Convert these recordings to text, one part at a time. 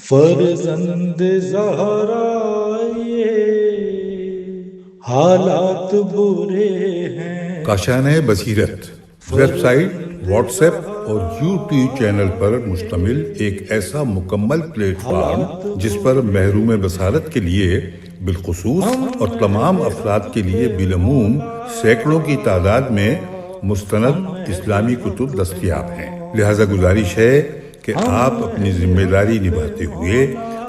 فرزند زہرا یہ حالات برے ہیں۔ کاشانۂ بصیرت ویب سائٹ، واٹس ایپ اور یوٹیوب چینل پر مشتمل ایک ایسا مکمل پلیٹ فارم جس پر محروم بصارت کے لیے بالخصوص اور تمام افراد کے لیے بالعموم سینکڑوں کی تعداد میں مستند اسلامی کتب دستیاب ہیں۔ لہذا گزارش ہے کہ آپ اپنی ذمہ داری نبھاتے ہوئے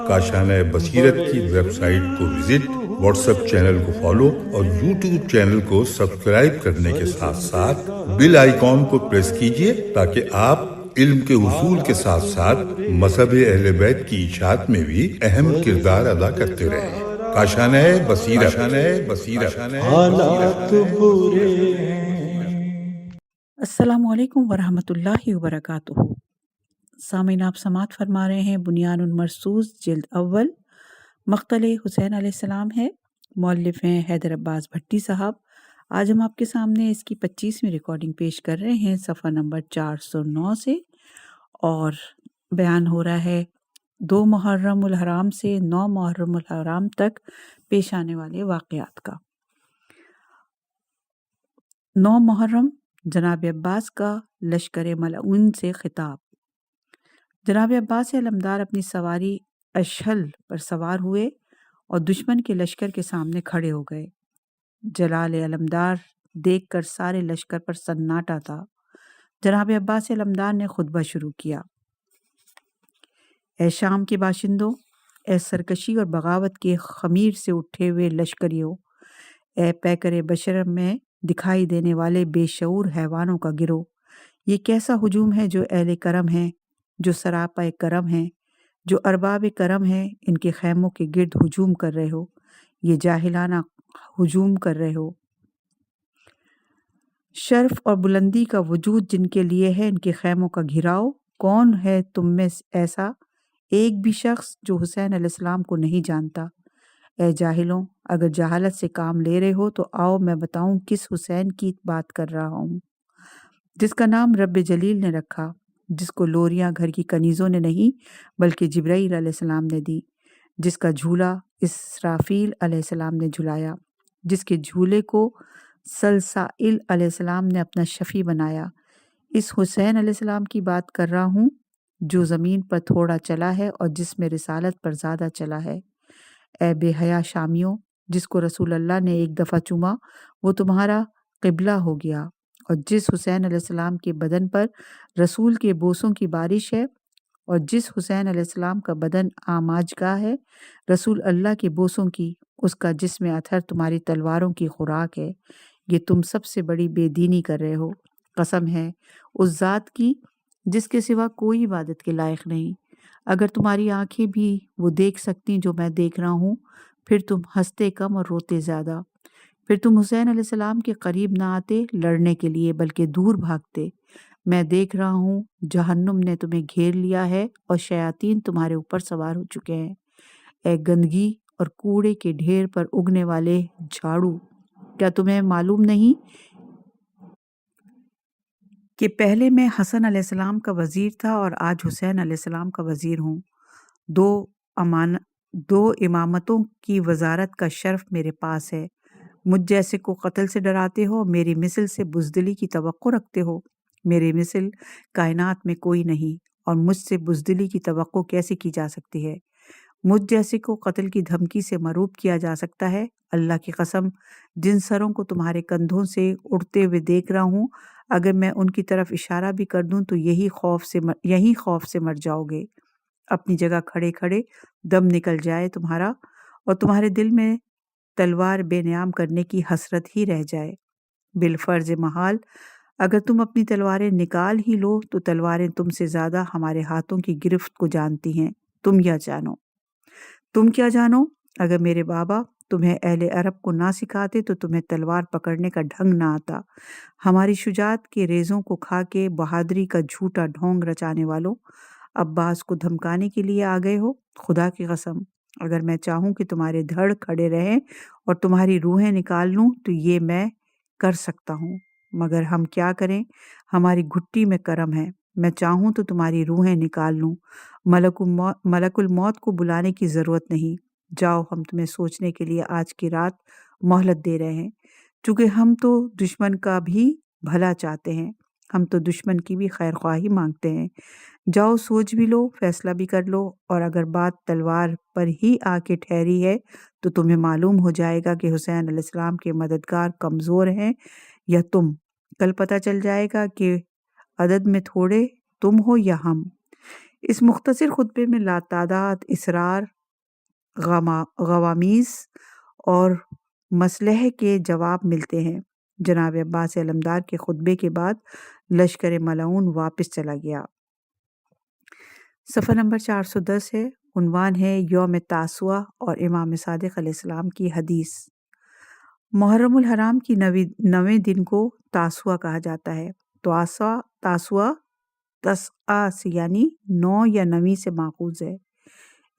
کاشانۂ بصیرت کی ویب سائٹ کو وزٹ، واٹس ایپ چینل کو فالو اور یوٹیوب چینل کو سبسکرائب کرنے کے ساتھ ساتھ بیل آئیکن کو پریس کیجئے تاکہ آپ علم کے حصول کے ساتھ ساتھ مذہب اہل بیت کی اشاعت میں بھی اہم کردار ادا کرتے رہیں۔ کاشانۂ بصیرت۔ حالات برے ہیں۔ السلام علیکم ورحمۃ اللہ وبرکاتہ۔ سامعین، آپ سماعت فرما رہے ہیں بنیان المرصوص جلد اول، مقتل حسین علیہ السلام ہے۔ مؤلف ہیں حیدر عباس بھٹی صاحب۔ آج ہم آپ کے سامنے اس کی 25ویں ریکارڈنگ پیش کر رہے ہیں صفحہ نمبر 409 سے، اور بیان ہو رہا ہے 2 محرم الحرام سے 9 محرم الحرام تک پیش آنے والے واقعات کا۔ 9 محرم، جناب عباس کا لشکر ملعون سے خطاب۔ جناب عباس علمدار اپنی سواری اشہل پر سوار ہوئے اور دشمن کے لشکر کے سامنے کھڑے ہو گئے۔ جلال علمدار دیکھ کر سارے لشکر پر سناٹا تھا۔ جناب عباس علمدار نے خطبہ شروع کیا۔ اے شام کے باشندوں، اے سرکشی اور بغاوت کے خمیر سے اٹھے ہوئے لشکریوں، اے پیکر بشر میں دکھائی دینے والے بے شعور حیوانوں کا گروہ، یہ کیسا ہجوم ہے جو اہل کرم ہیں، جو سراپا کرم ہیں، جو ارباب کرم ہیں، ان کے خیموں کے گرد ہجوم کر رہے ہو، یہ جاہلانہ ہجوم کر رہے ہو۔ شرف اور بلندی کا وجود جن کے لیے ہے، ان کے خیموں کا گھراؤ۔ کون ہے تم میں ایسا ایک بھی شخص جو حسین علیہ السلام کو نہیں جانتا؟ اے جاہلوں، اگر جہالت سے کام لے رہے ہو تو آؤ میں بتاؤں کس حسین کی بات کر رہا ہوں، جس کا نام رب جلیل نے رکھا، جس کو لوریاں گھر کی کنیزوں نے نہیں بلکہ جبرائیل علیہ السلام نے دی، جس کا جھولا اسرافیل علیہ السلام نے جھلایا، جس کے جھولے کو سلسائل علیہ السلام نے اپنا شفیع بنایا۔ اس حسین علیہ السلام کی بات کر رہا ہوں جو زمین پر تھوڑا چلا ہے اور جس میں رسالت پر زیادہ چلا ہے۔ اے بے حیا شامیوں، جس کو رسول اللہ نے ایک دفعہ چوما وہ تمہارا قبلہ ہو گیا، اور جس حسین علیہ السلام کے بدن پر رسول کے بوسوں کی بارش ہے، اور جس حسین علیہ السلام کا بدن آماجگاہ ہے رسول اللہ کے بوسوں کی، اس کا جسم اطہر تمہاری تلواروں کی خوراک ہے، یہ تم سب سے بڑی بے دینی کر رہے ہو۔ قسم ہے اس ذات کی جس کے سوا کوئی عبادت کے لائق نہیں، اگر تمہاری آنکھیں بھی وہ دیکھ سکتی جو میں دیکھ رہا ہوں، پھر تم ہنستے کم اور روتے زیادہ، پھر تم حسین علیہ السلام کے قریب نہ آتے لڑنے کے لیے بلکہ دور بھاگتے۔ میں دیکھ رہا ہوں جہنم نے تمہیں گھیر لیا ہے اور شیاطین تمہارے اوپر سوار ہو چکے ہیں۔ اے گندگی اور کوڑے کے ڈھیر پر اگنے والے جھاڑو، کیا تمہیں معلوم نہیں کہ پہلے میں حسن علیہ السلام کا وزیر تھا اور آج حسین علیہ السلام کا وزیر ہوں؟ دو امامتوں کی وزارت کا شرف میرے پاس ہے۔ مجھ جیسے کو قتل سے ڈراتے ہو، میری مثل سے بزدلی کی توقع رکھتے ہو؟ میرے مثل کائنات میں کوئی نہیں، اور مجھ سے بزدلی کی توقع کیسے کی جا سکتی ہے؟ مجھ جیسے کو قتل کی دھمکی سے مرعوب کیا جا سکتا ہے؟ اللہ کی قسم، جن سروں کو تمہارے کندھوں سے اڑتے ہوئے دیکھ رہا ہوں، اگر میں ان کی طرف اشارہ بھی کر دوں تو یہی خوف سے مر جاؤ گے۔ اپنی جگہ کھڑے کھڑے دم نکل جائے تمہارا، اور تمہارے دل میں تلوار بے نیام کرنے کی حسرت ہی رہ جائے۔ بالفرض محال اگر تم اپنی تلواریں نکال ہی لو تو تلواریں تم سے زیادہ ہمارے ہاتھوں کی گرفت کو جانتی ہیں۔ تم کیا جانو؟ اگر میرے بابا تمہیں اہل عرب کو نہ سکھاتے تو تمہیں تلوار پکڑنے کا ڈھنگ نہ آتا۔ ہماری شجاعت کے ریزوں کو کھا کے بہادری کا جھوٹا ڈھونگ رچانے والوں، عباس کو دھمکانے کے لیے آ گئے ہو؟ خدا کی قسم، اگر میں چاہوں کہ تمہارے دھڑ کھڑے رہیں اور تمہاری روحیں نکال لوں تو یہ میں کر سکتا ہوں، مگر ہم کیا کریں، ہماری گھٹی میں کرم ہے۔ میں چاہوں تو تمہاری روحیں نکال لوں، ملک الموت کو بلانے کی ضرورت نہیں، جاؤ ہم تمہیں سوچنے کے لیے آج کی رات مہلت دے رہے ہیں، چونکہ ہم تو دشمن کا بھی بھلا چاہتے ہیں، ہم تو دشمن کی بھی خیر خواہی مانگتے ہیں، جاؤ سوچ بھی لو، فیصلہ بھی کر لو، اور اگر بات تلوار پر ہی آ کے ٹھہری ہے تو تمہیں معلوم ہو جائے گا کہ حسین علیہ السلام کے مددگار کمزور ہیں یا تم، کل پتہ چل جائے گا کہ عدد میں تھوڑے تم ہو یا ہم۔ اس مختصر خطبے میں لاتعداد اسرار، غوامیز اور مسئلہ کے جواب ملتے ہیں۔ جناب عباس علمدار کے خطبے کے بعد لشکر ملعون واپس چلا گیا۔ صفحہ نمبر 410 ہے، عنوان ہے یوم تاسوعہ اور امام صادق علیہ السلام کی حدیث۔ محرم الحرام کی 9ویں دن کو تاسوعہ کہا جاتا ہے۔ تاسوعہ تسعہ سے یعنی 9 یا 9 سے ماخوذ ہے۔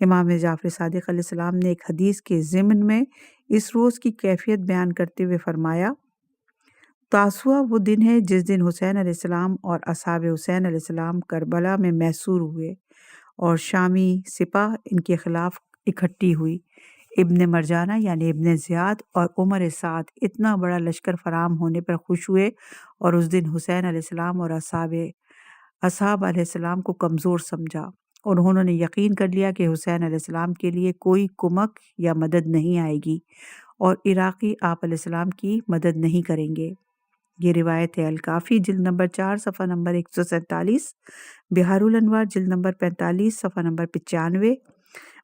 امام جعفر صادق علیہ السلام نے ایک حدیث کے ضمن میں اس روز کی کیفیت بیان کرتے ہوئے فرمایا، تاسوعہ وہ دن ہے جس دن حسین علیہ السلام اور اصحاب حسین علیہ السلام کربلا میں محصور ہوئے اور شامی سپاہ ان کے خلاف اکٹھی ہوئی۔ ابن مرجانہ یعنی ابن زیاد اور عمر سعد اتنا بڑا لشکر فراہم ہونے پر خوش ہوئے اور اس دن حسین علیہ السلام اور اصحاب علیہ السلام کو کمزور سمجھا، اور انہوں نے یقین کر لیا کہ حسین علیہ السلام کے لیے کوئی کمک یا مدد نہیں آئے گی اور عراقی آپ علیہ السلام کی مدد نہیں کریں گے۔ یہ روایت ہے الکافی جلد نمبر 4 صفحہ نمبر 147، بہار الانوار جلد نمبر 45 صفحہ نمبر 95،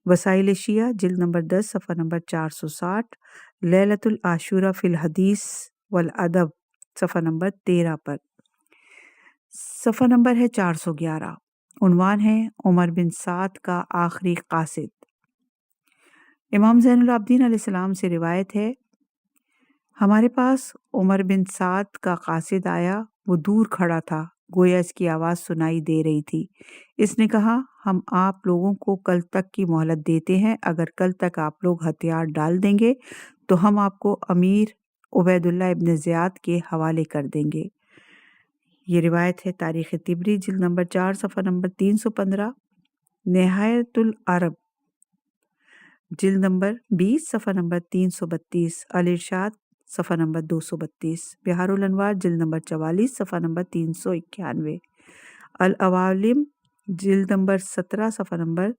وسائل شیعہ جلد نمبر 10 صفحہ نمبر 460، لیلۃ العاشورہ فی الحدیث والادب صفحہ نمبر 13 پر۔ صفحہ نمبر ہے 411، عنوان ہے عمر بن سعد کا آخری قاصد۔ امام زین العابدین علیہ السلام سے روایت ہے، ہمارے پاس عمر بن سعد کا قاصد آیا، وہ دور کھڑا تھا، گویا اس کی آواز سنائی دے رہی تھی۔ اس نے کہا، ہم آپ لوگوں کو کل تک کی مہلت دیتے ہیں، اگر کل تک آپ لوگ ہتھیار ڈال دیں گے تو ہم آپ کو امیر عبید اللہ ابن زیاد کے حوالے کر دیں گے۔ یہ روایت ہے تاریخ طبری جلد نمبر 4 صفحہ نمبر 315، نہایت العرب جلد نمبر 20 صفحہ نمبر 332، الارشاد صفحہ نمبر 232، بہار الانوار جلد نمبر 44 صفحہ نمبر 391، العوالم جلد نمبر 17 صفحہ نمبر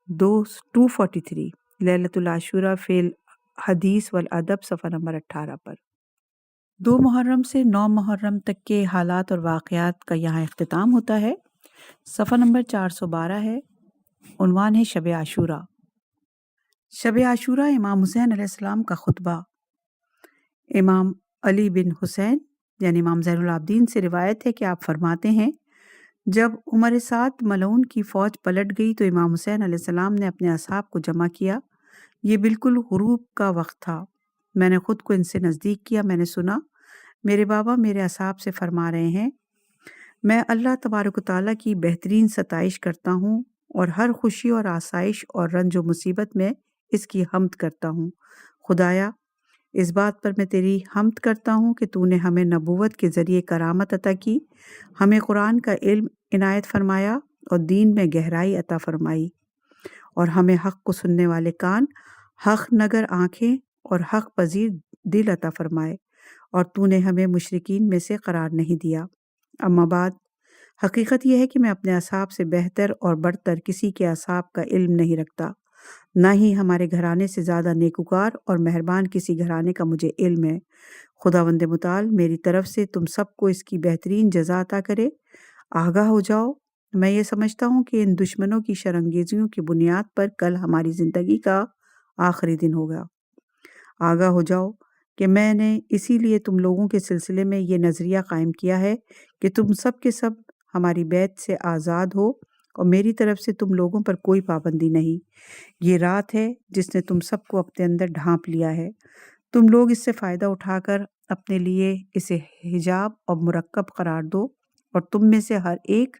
243، لیلۃ العاشورہ فی الحدیث والادب صفحہ نمبر 18 پر۔ 2 محرم سے 9 محرم تک کے حالات اور واقعات کا یہاں اختتام ہوتا ہے۔ صفحہ نمبر 412 ہے، عنوان ہے شب عاشورہ۔ شب عاشورہ امام حسین علیہ السلام کا خطبہ۔ امام علی بن حسین یعنی امام زین العابدین سے روایت ہے کہ آپ فرماتے ہیں، جب عمر سعد ملعون کی فوج پلٹ گئی تو امام حسین علیہ السلام نے اپنے اصحاب کو جمع کیا۔ یہ بالکل غروب کا وقت تھا، میں نے خود کو ان سے نزدیک کیا، میں نے سنا میرے بابا میرے اصحاب سے فرما رہے ہیں، میں اللہ تبارک و تعالیٰ کی بہترین ستائش کرتا ہوں اور ہر خوشی اور آسائش اور رنج و مصیبت میں اس کی حمد کرتا ہوں۔ خدایا، اس بات پر میں تیری حمد کرتا ہوں کہ تو نے ہمیں نبوت کے ذریعے کرامت عطا کی، ہمیں قرآن کا علم عنایت فرمایا اور دین میں گہرائی عطا فرمائی، اور ہمیں حق کو سننے والے کان، حق نگر آنکھیں اور حق پذیر دل عطا فرمائے، اور تو نے ہمیں مشرکین میں سے قرار نہیں دیا۔ اما بعد، حقیقت یہ ہے کہ میں اپنے اصحاب سے بہتر اور برتر کسی کے اصحاب کا علم نہیں رکھتا، نہ ہی ہمارے گھرانے سے زیادہ نیکوکار اور مہربان کسی گھرانے کا مجھے علم ہے۔ خداوند متعال میری طرف سے تم سب کو اس کی بہترین جزا عطا کرے۔ آگاہ ہو جاؤ، میں یہ سمجھتا ہوں کہ ان دشمنوں کی شرانگیزیوں کی بنیاد پر کل ہماری زندگی کا آخری دن ہوگا۔ آگاہ ہو جاؤ کہ میں نے اسی لیے تم لوگوں کے سلسلے میں یہ نظریہ قائم کیا ہے کہ تم سب کے سب ہماری بیعت سے آزاد ہو اور میری طرف سے تم لوگوں پر کوئی پابندی نہیں۔ یہ رات ہے جس نے تم سب کو اپنے اندر ڈھانپ لیا ہے، تم لوگ اس سے فائدہ اٹھا کر اپنے لیے اسے حجاب اور مرکب قرار دو، اور تم میں سے ہر ایک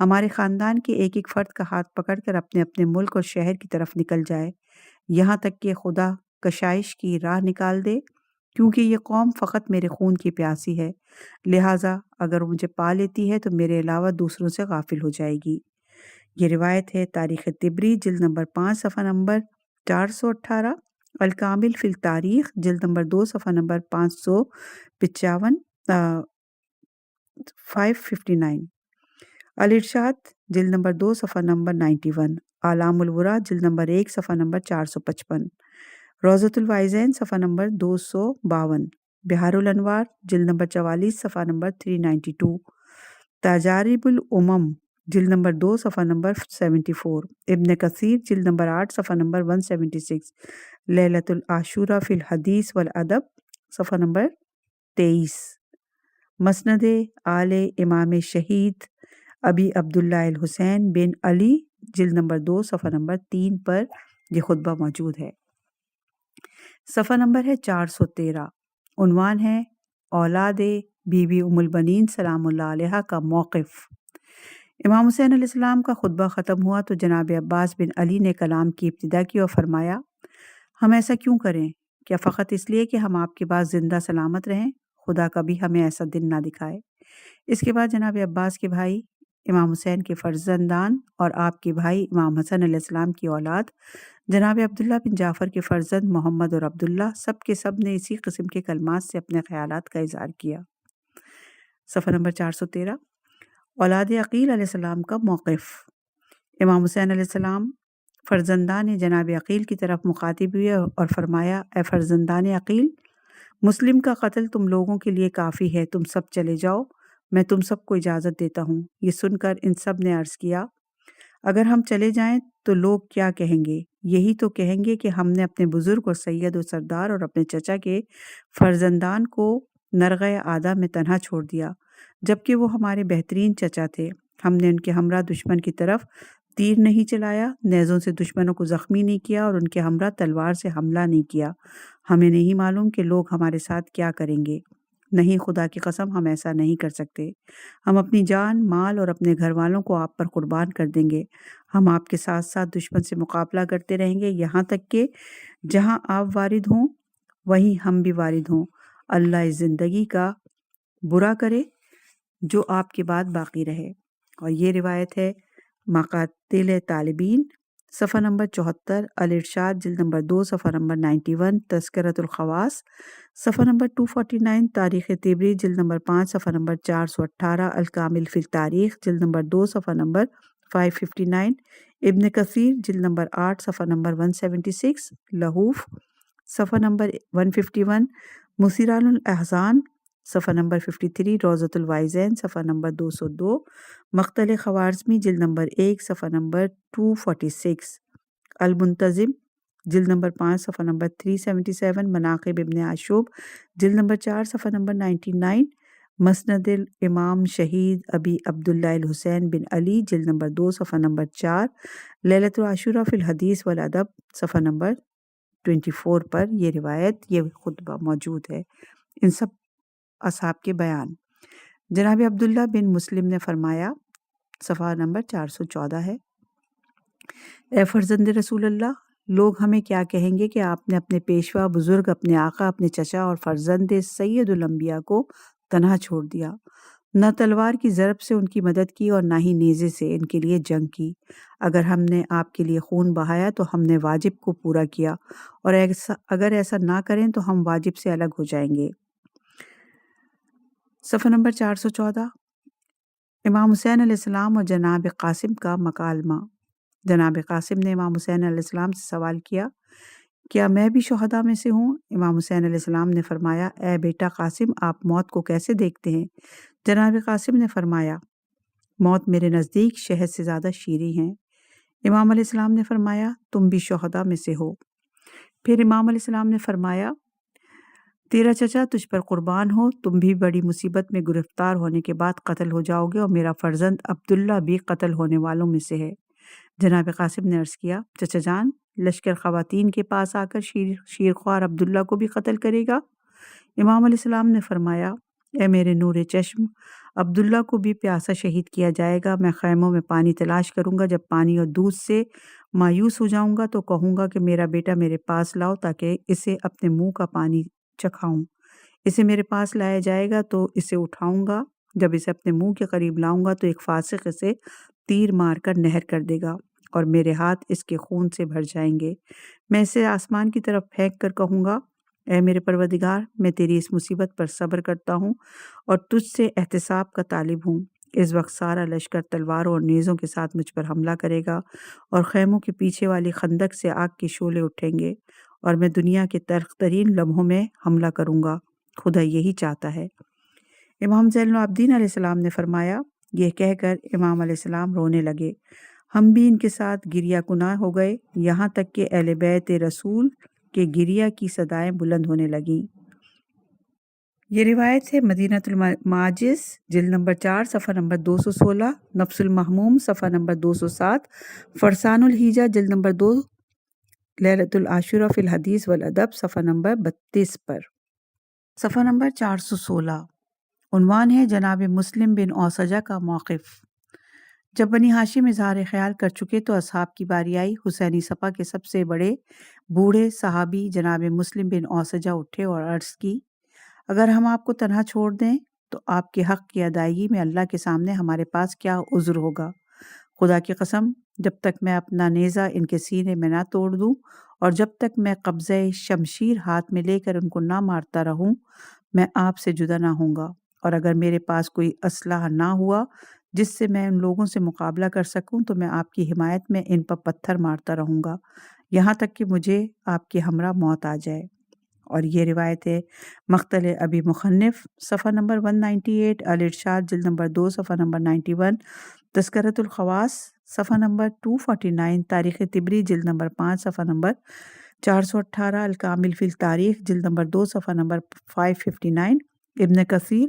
ہمارے خاندان کے ایک ایک فرد کا ہاتھ پکڑ کر اپنے اپنے ملک اور شہر کی طرف نکل جائے، یہاں تک کہ خدا کشائش کی راہ نکال دے، کیونکہ یہ قوم فقط میرے خون کی پیاسی ہے، لہٰذا اگر وہ مجھے پا لیتی ہے تو میرے علاوہ دوسروں سے غافل ہو جائے گی۔ یہ روایت ہے تاریخ طبری جلد نمبر 5 صفحہ نمبر 418، الکامل فی التاریخ جلد نمبر 2 صفحہ نمبر 555 559، الارشاد جلد نمبر 2 صفحہ نمبر 91، اعلام الورا جلد نمبر 1 صفحہ نمبر 455، روضۃ الوائزین صفحہ نمبر 252، بہار الانوار جلد نمبر 44 صفحہ نمبر 392، تجارب الامم جلد نمبر 2 صفحہ نمبر 74، ابن کثیر جلد نمبر 8 صفحہ نمبر 176، لیلۃ العاشورہ فی الحدیث والادب صفحہ نمبر 23، مسند آل امام شہید ابی عبداللہ الحسین بن علی جلد نمبر 2 صفحہ نمبر 3 پر یہ خطبہ موجود ہے۔ صفحہ نمبر ہے 413، عنوان ہے اولاد بی بی ام البنین سلام اللہ علیہا کا موقف۔ امام حسین علیہ السلام کا خطبہ ختم ہوا تو جناب عباس بن علی نے کلام کی ابتدا کی اور فرمایا، ہم ایسا کیوں کریں؟ کیا فقط اس لیے کہ ہم آپ کے بعد زندہ سلامت رہیں؟ خدا کبھی ہمیں ایسا دن نہ دکھائے۔ اس کے بعد جناب عباس کے بھائی امام حسین کے فرزندان اور آپ کے بھائی امام حسن علیہ السلام کی اولاد جناب عبداللہ بن جعفر کے فرزند محمد اور عبداللہ سب نے اسی قسم کے کلمات سے اپنے خیالات کا اظہار کیا۔ صفحہ نمبر 413، اولاد عقیل علیہ السلام کا موقف۔ امام حسین علیہ السلام فرزندان جناب عقیل کی طرف مخاطب ہوئے اور فرمایا، اے فرزندان عقیل، مسلم کا قتل تم لوگوں کے لیے کافی ہے، تم سب چلے جاؤ، میں تم سب کو اجازت دیتا ہوں۔ یہ سن کر ان سب نے عرض کیا، اگر ہم چلے جائیں تو لوگ کیا کہیں گے؟ یہی تو کہیں گے کہ ہم نے اپنے بزرگ اور سید و سردار اور اپنے چچا کے فرزندان کو نرغہ عادہ میں تنہا چھوڑ دیا، جبکہ وہ ہمارے بہترین چچا تھے۔ ہم نے ان کے ہمراہ دشمن کی طرف تیر نہیں چلایا، نیزوں سے دشمنوں کو زخمی نہیں کیا اور ان کے ہمراہ تلوار سے حملہ نہیں کیا۔ ہمیں نہیں معلوم کہ لوگ ہمارے ساتھ کیا کریں گے۔ نہیں، خدا کی قسم ہم ایسا نہیں کر سکتے۔ ہم اپنی جان، مال اور اپنے گھر والوں کو آپ پر قربان کر دیں گے۔ ہم آپ کے ساتھ ساتھ دشمن سے مقابلہ کرتے رہیں گے، یہاں تک کہ جہاں آپ وارد ہوں وہیں ہم بھی وارد ہوں۔ اللہ اس زندگی کا برا کرے جو آپ کے بعد باقی رہے۔ اور یہ روایت ہے مقاتل طالبین صفحہ نمبر 74، الارشاد جلد نمبر 2 صفحہ نمبر 91، تذکرۃ الخواص صفحہ نمبر 249، تاریخ طبری جلد نمبر 5 صفحہ نمبر 418، الکامل فی التاریخ جلد نمبر 2 صفحہ نمبر 559، ابن کثیر جلد نمبر 8 صفحہ نمبر 176، لہوف صفحہ نمبر 151، مسیران الاحزان صفحہ نمبر 53، روضۃ الوائزین صفحہ نمبر 202، مقتل خوارزمی جلد نمبر 1 صفحہ نمبر 246، المنتظم جلد نمبر 5 صفحہ نمبر 377، مناقب ابن عاشوب جلد نمبر 4 صفحہ نمبر 99، مسند الامام شہید ابی عبداللہ الحسین بن علی جلد نمبر 2 صفحہ نمبر 4، لیلۃ العاشورہ فی الحدیث والادب صفحہ نمبر 24 پر یہ روایت، یہ خطبہ موجود ہے۔ ان سب اصحاب کے بیان۔ جناب عبداللہ بن مسلم نے فرمایا، صفحہ نمبر 414 ہے، اے فرزند رسول اللہ، لوگ ہمیں کیا کہیں گے کہ آپ نے اپنے پیشوا بزرگ، اپنے آقا، اپنے چچا اور فرزند سید الانبیاء کو تنہا چھوڑ دیا، نہ تلوار کی ضرب سے ان کی مدد کی اور نہ ہی نیزے سے ان کے لیے جنگ کی۔ اگر ہم نے آپ کے لیے خون بہایا تو ہم نے واجب کو پورا کیا، اور اگر ایسا نہ کریں تو ہم واجب سے الگ ہو جائیں گے۔ صفحہ نمبر 414، امام حسین علیہ السلام اور جناب قاسم کا مکالمہ۔ جناب قاسم نے امام حسین علیہ السلام سے سوال کیا، کیا میں بھی شہداء میں سے ہوں؟ امام حسین علیہ السلام نے فرمایا، اے بیٹا قاسم، آپ موت کو کیسے دیکھتے ہیں؟ جناب قاسم نے فرمایا، موت میرے نزدیک شہد سے زیادہ شیریں ہیں۔ امام علیہ السلام نے فرمایا، تم بھی شہداء میں سے ہو۔ پھر امام علیہ السلام نے فرمایا، تیرا چچا تجھ پر قربان ہو، تم بھی بڑی مصیبت میں گرفتار ہونے کے بعد قتل ہو جاؤ گے، اور میرا فرزند عبداللہ بھی قتل ہونے والوں میں سے ہے۔ جناب قاسم نے عرض کیا، چچا جان، لشکر خواتین کے پاس آ کر شیرخوار عبداللہ کو بھی قتل کرے گا؟ امام علیہ السلام نے فرمایا، اے میرے نور چشم، عبداللہ کو بھی پیاسا شہید کیا جائے گا۔ میں خیموں میں پانی تلاش کروں گا، جب پانی اور دودھ سے مایوس ہو جاؤں گا تو کہوں گا کہ میرا بیٹا میرے پاس لاؤ تاکہ اسے اپنے منہ کا پانی چکھاؤں۔ اسے میرے پاس لایا جائے گا تو اسے اٹھاؤں گا، جب اسے اپنے منہ کے قریب لاؤں گا تو ایک فاسق اسے تیر مار کر نہر کر دے گا اور میرے ہاتھ اس کے خون سے بھر جائیں گے۔ میں اسے آسمان کی طرف پھینک کر کہوں گا، اے میرے پروردگار، میں تیری اس مصیبت پر صبر کرتا ہوں اور تجھ سے احتساب کا طالب ہوں۔ اس وقت سارا لشکر تلواروں اور نیزوں کے ساتھ مجھ پر حملہ کرے گا اور خیموں کے پیچھے والی خندق سے آگ کے شعلے اٹھیں گے اور میں دنیا کے تلخ ترین لمحوں میں حملہ کروں گا۔ خدا یہی چاہتا ہے۔ امام زین العابدین علیہ السلام نے فرمایا، یہ کہہ کر امام علیہ السلام رونے لگے۔ ہم بھی ان کے ساتھ گریہ کناں ہو گئے، یہاں تک کہ اہل بیت رسول کے گریہ کی صدائیں بلند ہونے لگیں۔ یہ روایت ہے مدینۃ الماجز جلد نمبر 4 صفحہ نمبر 216، نفس المحموم صفحہ نمبر 207، فرسان الحیجہ جلد نمبر 2، لیلۃ العاشورہ فی الحدیث والادب صفحہ نمبر 32 پر۔ صفحہ نمبر 416، عنوان ہے جناب مسلم بن اوسجہ کا موقف۔ جب بنی ہاشم اظہار خیال کر چکے تو اصحاب کی باری آئی۔ حسینی صفا کے سب سے بڑے بوڑھے صحابی جناب مسلم بن اوسجہ اٹھے اور عرض کی، اگر ہم آپ کو تنہا چھوڑ دیں تو آپ کے حق کی ادائیگی میں اللہ کے سامنے ہمارے پاس کیا عذر ہوگا؟ خدا کی قسم، جب تک میں اپنا نیزہ ان کے سینے میں نہ توڑ دوں اور جب تک میں قبضہ شمشیر ہاتھ میں لے کر ان کو نہ مارتا رہوں، میں آپ سے جدا نہ ہوں گا۔ اور اگر میرے پاس کوئی اسلحہ نہ ہوا جس سے میں ان لوگوں سے مقابلہ کر سکوں تو میں آپ کی حمایت میں ان پر پتھر مارتا رہوں گا یہاں تک کہ مجھے آپ کے ہمراہ موت آ جائے۔ اور یہ روایت ہے مقتل ابی مخنف صفحہ نمبر 198، الارشاد جلد نمبر 2 صفحہ نمبر 91، تذکرۃ الخواص صفحہ نمبر 249، تاریخ طبری جلد نمبر 5 صفحہ نمبر 418، الکامل فی التاریخ جلد نمبر 2 صفحہ نمبر 559، ابن کثیر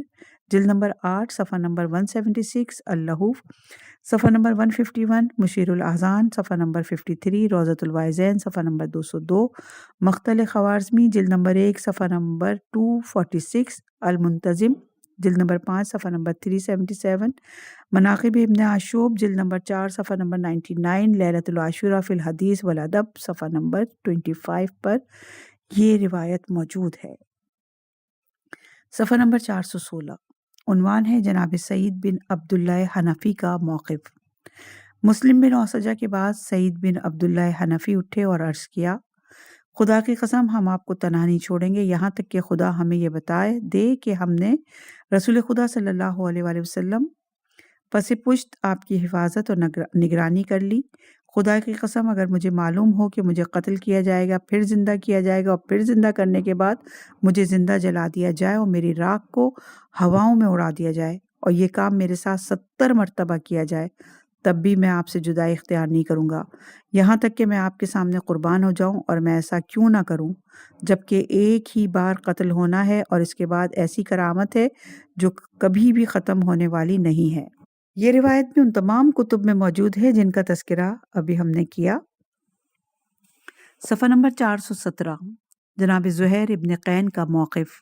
جلد نمبر 8 صفحہ نمبر 176، اللہوف صفحہ نمبر 151، مشیر الاذان صفحہ نمبر 53، روضۃ الواعظین صفحہ نمبر 202، مقتل خوارزمی جلد نمبر 1 صفحہ نمبر 246، المنتظم جلد نمبر 5 صفحہ نمبر 377، مناقب ابن عاشوب جلد نمبر 4 صفحہ نمبر 99، لیلۃ العاشورہ فی الحدیث والادب صفحہ نمبر 25 پر یہ روایت موجود ہے۔ صفحہ نمبر 416، عنوان ہے جناب سعید بن عبداللہ حنفی کا موقف۔ مسلم بن اوسجہ کے بعد سعید بن عبداللہ حنفی اٹھے اور عرض کیا، خدا کی قسم ہم آپ کو تنہا نہیں چھوڑیں گے یہاں تک کہ خدا ہمیں یہ بتائے دے کہ ہم نے رسول خدا صلی اللہ علیہ وآلہ وسلم پس پشت آپ کی حفاظت اور نگرانی کر لی۔ خدا کی قسم اگر مجھے معلوم ہو کہ مجھے قتل کیا جائے گا، پھر زندہ کیا جائے گا اور پھر زندہ کرنے کے بعد مجھے زندہ جلا دیا جائے اور میری راکھ کو ہواؤں میں اڑا دیا جائے اور یہ کام میرے ساتھ 70 مرتبہ کیا جائے، تب بھی میں آپ سے جدائی اختیار نہیں کروں گا یہاں تک کہ میں آپ کے سامنے قربان ہو جاؤں، اور میں ایسا کیوں نہ کروں جبکہ ایک ہی بار قتل ہونا ہے اور اس کے بعد ایسی کرامت ہے جو کبھی بھی ختم ہونے والی نہیں ہے۔ یہ روایت بھی ان تمام کتب میں موجود ہے جن کا تذکرہ ابھی ہم نے کیا۔ صفحہ نمبر 417، جناب زہیر ابن قین کا موقف۔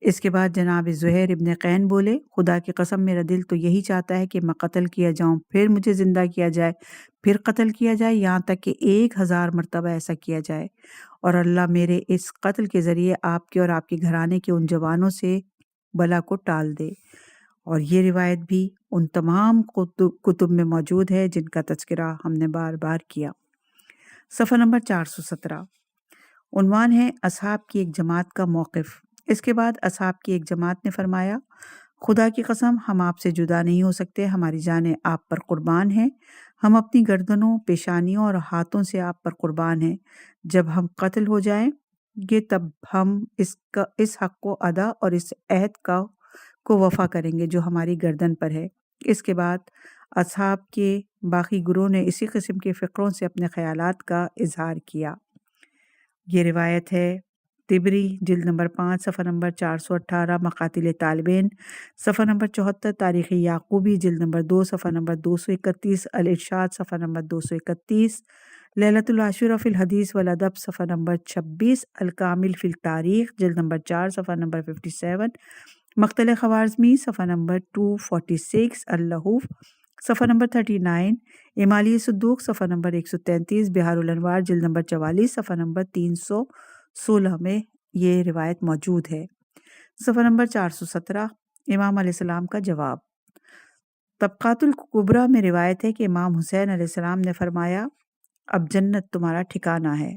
اس کے بعد جناب زہیر ابن قین بولے، خدا کی قسم میرا دل تو یہی چاہتا ہے کہ میں قتل کیا جاؤں، پھر مجھے زندہ کیا جائے، پھر قتل کیا جائے، یہاں تک کہ 1000 مرتبہ ایسا کیا جائے، اور اللہ میرے اس قتل کے ذریعے آپ کے اور آپ کے گھرانے کے ان جوانوں سے بلا کو ٹال دے۔ اور یہ روایت بھی ان تمام کتب میں موجود ہے جن کا تذکرہ ہم نے بار بار کیا۔ صفحہ نمبر 417، عنوان ہے اصحاب کی ایک جماعت کا موقف۔ اس کے بعد اصحاب کی ایک جماعت نے فرمایا، خدا کی قسم ہم آپ سے جدا نہیں ہو سکتے، ہماری جانیں آپ پر قربان ہیں، ہم اپنی گردنوں، پیشانیوں اور ہاتھوں سے آپ پر قربان ہیں، جب ہم قتل ہو جائیں گے تب ہم اس حق کو ادا اور اس عہد کو وفا کریں گے جو ہماری گردن پر ہے۔ اس کے بعد اصحاب کے باقی گروہ نے اسی قسم کے فقروں سے اپنے خیالات کا اظہار کیا۔ یہ روایت ہے طبری جلد نمبر 5 صفحہ نمبر 418، مقاتل طالبین صفحہ نمبر 74، تاریخ یعقوبی جلد نمبر 2 صفحہ نمبر 231، الارشاد صفحہ نمبر 231، لیلۃ العاشورہ فی الحدیث والادب صفحہ نمبر 26، الکامل فی التاریخ جلد نمبر 4 صفحہ نمبر 57، مقتل خوارزمی صفحہ نمبر 246، اللہوف صفحہ نمبر 39، امالی صدوق صفحہ نمبر 133، بہار الانوار جلد نمبر 44 صفحہ نمبر 316 میں یہ روایت موجود ہے۔ صفحہ نمبر 417، امام علیہ السلام کا جواب۔ طبقات الکبریٰ میں روایت ہے کہ امام حسین علیہ السلام نے فرمایا اب جنت تمہارا ٹھکانہ ہے۔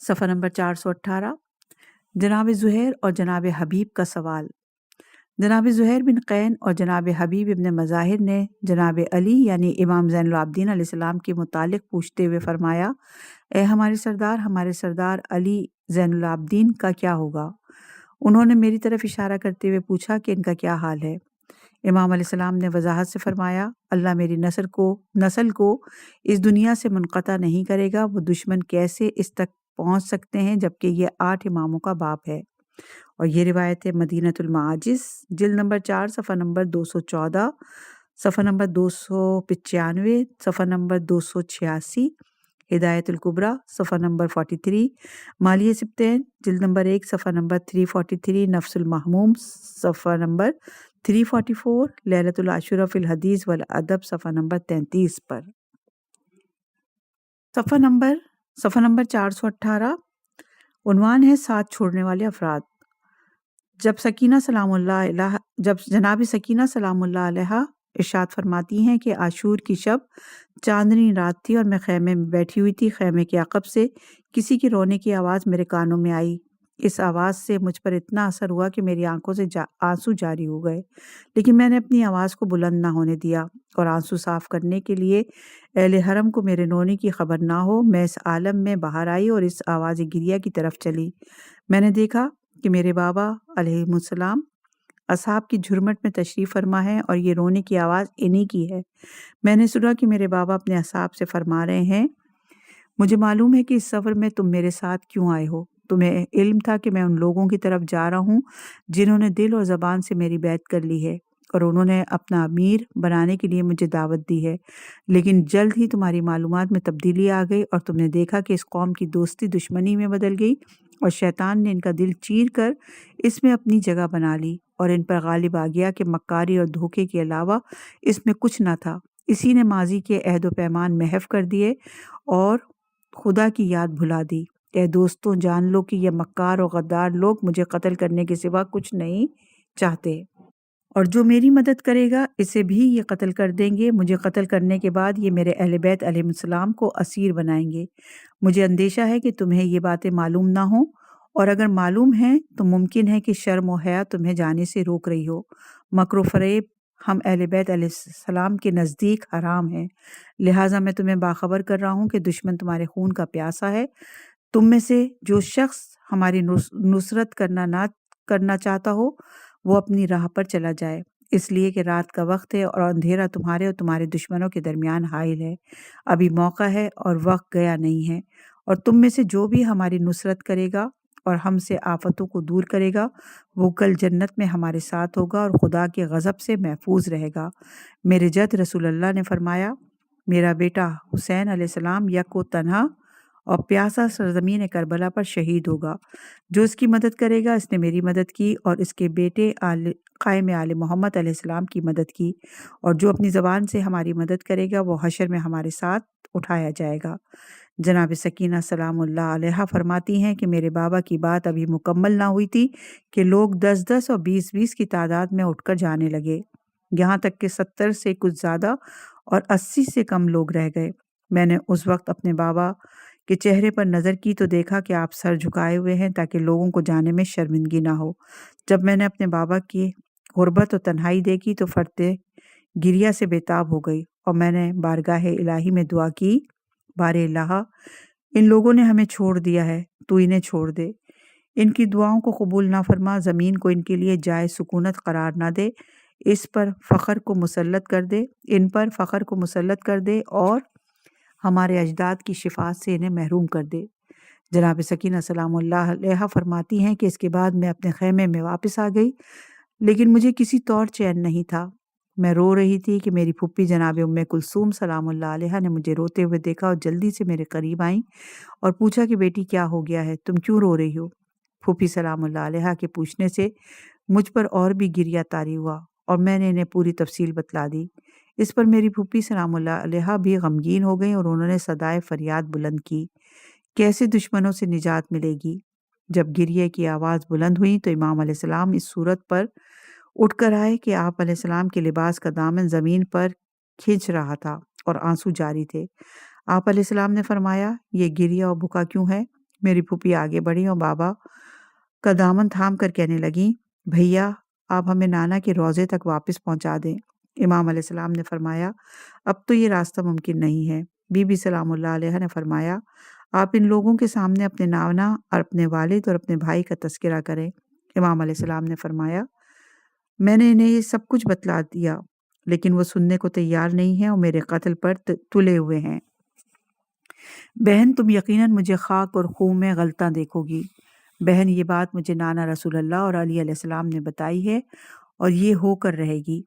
صفحہ نمبر 418 جناب زہیر اور جناب حبیب کا سوال۔ جناب زہیر بن قین اور جناب حبیب ابن مظاہر نے جناب علی یعنی امام زین العابدین علیہ السلام کے متعلق پوچھتے ہوئے فرمایا اے ہمارے سردار علی زین العابدین کا کیا ہوگا؟ انہوں نے میری طرف اشارہ کرتے ہوئے پوچھا کہ ان کا کیا حال ہے؟ امام علیہ السلام نے وضاحت سے فرمایا اللہ میری نسل کو اس دنیا سے منقطع نہیں کرے گا۔ وہ دشمن کیسے اس تک پہنچ سکتے ہیں جبکہ یہ 8 اماموں کا باپ ہے؟ اور یہ روایت ہے مدینۃ المعاجز جلد نمبر 4 صفحہ نمبر 214 صفحہ نمبر 295 صفحہ نمبر 286 ہدایت الکبریٰ صفحہ نمبر 43 مالیہ سبتین جلد نمبر 1 صفحہ نمبر 343 نفس المحموم صفحہ نمبر 344 لیلۃ العاشورہ فی الحدیث والادب صفحہ نمبر 33 پر۔ صفحہ نمبر 418 عنوان ہے ساتھ چھوڑنے والے افراد۔ جب جناب سکینہ سلام اللہ علیہا ارشاد فرماتی ہیں کہ عاشور کی شب چاندنی رات تھی اور میں خیمے میں بیٹھی ہوئی تھی، خیمے کے عقب سے کسی کی رونے کی آواز میرے کانوں میں آئی۔ اس آواز سے مجھ پر اتنا اثر ہوا کہ میری آنکھوں سے آنسو جاری ہو گئے، لیکن میں نے اپنی آواز کو بلند نہ ہونے دیا اور آنسو صاف کرنے کے لیے اہل حرم کو میرے رونے کی خبر نہ ہو میں اس عالم میں باہر آئی اور اس آواز گریہ کی طرف چلی۔ میں نے دیکھا کہ میرے بابا علیہ السلام اصحاب کی جھرمٹ میں تشریف فرما ہے اور یہ رونے کی آواز انہی کی ہے۔ میں نے سنا کہ میرے بابا اپنے اصحاب سے فرما رہے ہیں مجھے معلوم ہے کہ اس سفر میں تم میرے ساتھ کیوں آئے ہو۔ تمہیں علم تھا کہ میں ان لوگوں کی طرف جا رہا ہوں جنہوں نے دل اور زبان سے میری بیعت کر لی ہے اور انہوں نے اپنا امیر بنانے کے لیے مجھے دعوت دی ہے، لیکن جلد ہی تمہاری معلومات میں تبدیلی آ گئی اور تم نے دیکھا کہ اس قوم کی دوستی دشمنی میں بدل گئی اور شیطان نے ان کا دل چیر کر اس میں اپنی جگہ بنا لی اور ان پر غالب آ گیا کہ مکاری اور دھوکے کے علاوہ اس میں کچھ نہ تھا۔ اسی نے ماضی کے عہد و پیمان محو کر دیے اور خدا کی یاد بھلا دی۔ اے دوستوں جان لو کہ یہ مکار اور غدار لوگ مجھے قتل کرنے کے سوا کچھ نہیں چاہتے، اور جو میری مدد کرے گا اسے بھی یہ قتل کر دیں گے۔ مجھے قتل کرنے کے بعد یہ میرے اہل بیت علیہ السلام کو اسیر بنائیں گے۔ مجھے اندیشہ ہے کہ تمہیں یہ باتیں معلوم نہ ہوں، اور اگر معلوم ہیں تو ممکن ہے کہ شرم و حیا تمہیں جانے سے روک رہی ہو۔ مکر و فریب ہم اہل بیت علیہ السلام کے نزدیک حرام ہے، لہٰذا میں تمہیں باخبر کر رہا ہوں کہ دشمن تمہارے خون کا پیاسا ہے۔ تم میں سے جو شخص ہماری نصرت کرنا چاہتا ہو وہ اپنی راہ پر چلا جائے، اس لیے کہ رات کا وقت ہے اور اندھیرا تمہارے اور تمہارے دشمنوں کے درمیان حائل ہے۔ ابھی موقع ہے اور وقت گیا نہیں ہے، اور تم میں سے جو بھی ہماری نصرت کرے گا اور ہم سے آفتوں کو دور کرے گا وہ کل جنت میں ہمارے ساتھ ہوگا اور خدا کے غضب سے محفوظ رہے گا۔ میرے جد رسول اللہ نے فرمایا میرا بیٹا حسین علیہ السلام یک و تنہا اور پیاسا سرزمین کربلا پر شہید ہوگا۔ جو اس کی مدد کرے گا اس نے میری مدد کی اور اس کے بیٹے قائم آل محمد علیہ السلام کی مدد کی، اور جو اپنی زبان سے ہماری مدد کرے گا وہ حشر میں ہمارے ساتھ اٹھایا جائے گا۔ جناب سکینہ سلام اللہ علیہا فرماتی ہیں کہ میرے بابا کی بات ابھی مکمل نہ ہوئی تھی کہ لوگ 10-10 اور 20-20 کی تعداد میں اٹھ کر جانے لگے، یہاں تک کہ 70 سے کچھ زیادہ اور 80 سے کم لوگ رہ گئے۔ میں نے اس وقت اپنے بابا کے چہرے پر نظر کی تو دیکھا کہ آپ سر جھکائے ہوئے ہیں تاکہ لوگوں کو جانے میں شرمندگی نہ ہو۔ جب میں نے اپنے بابا کی غربت اور تنہائی دیکھی تو فرتے گریہ سے بےتاب ہو گئی اور میں نے بارگاہ الہی میں دعا کی بار الہ ان لوگوں نے ہمیں چھوڑ دیا ہے، تو انہیں چھوڑ دے، ان کی دعاؤں کو قبول نہ فرما، زمین کو ان کے لیے جائے سکونت قرار نہ دے، اس پر فخر کو مسلط کر دے، ان پر فخر کو مسلط کر دے اور ہمارے اجداد کی شفاعت سے انہیں محروم کر دے۔ جناب سکینہ سلام اللہ علیہا فرماتی ہیں کہ اس کے بعد میں اپنے خیمے میں واپس آ گئی، لیکن مجھے کسی طور چین نہیں تھا۔ میں رو رہی تھی کہ میری پھوپھی جناب ام کلثوم سلام اللہ علیہا نے مجھے روتے ہوئے دیکھا اور جلدی سے میرے قریب آئیں اور پوچھا کہ بیٹی کیا ہو گیا ہے، تم کیوں رو رہی ہو؟ پھوپھی سلام اللہ علیہا کے پوچھنے سے مجھ پر اور بھی گریہ طاری ہوا اور میں نے انہیں پوری تفصیل بتلا دی۔ اس پر میری پھوپھی سلام اللہ علیہا بھی غمگین ہو گئیں اور انہوں نے صدائے فریاد بلند کی، کیسے دشمنوں سے نجات ملے گی؟ جب گریہ کی آواز بلند ہوئی تو امام علیہ السلام اس صورت پر اٹھ کر آئے کہ آپ علیہ السلام کے لباس کا دامن زمین پر کھینچ رہا تھا اور آنسو جاری تھے۔ آپ علیہ السلام نے فرمایا، یہ گریہ اور بکا کیوں ہے؟ میری پھوپھی آگے بڑھی اور بابا کا دامن تھام کر کہنے لگیں، بھیا آپ ہمیں نانا کے روضے تک واپس پہنچا دیں۔ امام علیہ السلام نے فرمایا، اب تو یہ راستہ ممکن نہیں ہے۔ بی بی سلام اللہ علیہ نے فرمایا، آپ ان لوگوں کے سامنے اپنے نانا اور اپنے والد اور اپنے بھائی کا تذکرہ کریں۔ امام علیہ السلام نے فرمایا، میں نے انہیں یہ سب کچھ بتلا دیا، لیکن وہ سننے کو تیار نہیں ہیں اور میرے قتل پر تلے ہوئے ہیں۔ بہن تم یقیناً مجھے خاک اور خون میں غلطاں دیکھو گی۔ بہن یہ بات مجھے نانا رسول اللہ اور علی علیہ السلام نے بتائی ہے اور یہ ہو کر رہے گی۔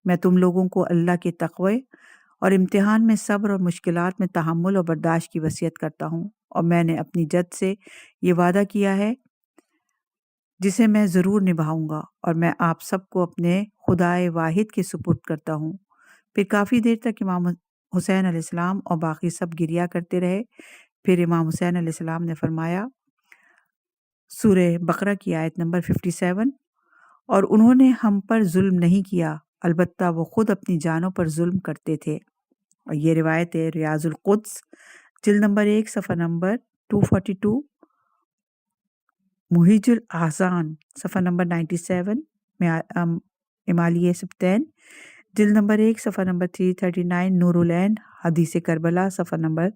میں تم لوگوں کو اللہ کے تقوی اور امتحان میں صبر اور مشکلات میں تحمل اور برداشت کی وصیت کرتا ہوں، اور میں نے اپنی جد سے یہ وعدہ کیا ہے جسے میں ضرور نبھاؤں گا، اور میں آپ سب کو اپنے خدائے واحد کے سپرد کرتا ہوں۔ پھر کافی دیر تک امام حسین علیہ السلام اور باقی سب گریہ کرتے رہے۔ پھر امام حسین علیہ السلام نے فرمایا، سورہ بقرہ کی آیت نمبر 57، اور انہوں نے ہم پر ظلم نہیں کیا، البتہ وہ خود اپنی جانوں پر ظلم کرتے تھے۔ اور یہ روایت ہے ریاض القدس جلد نمبر 1 صفحہ نمبر 242، محیج الاحزان صفحہ نمبر 97 میں امالیہ سبتین جلد نمبر 1 صفحہ نمبر 339، نور العین حدیث کربلا صفحہ نمبر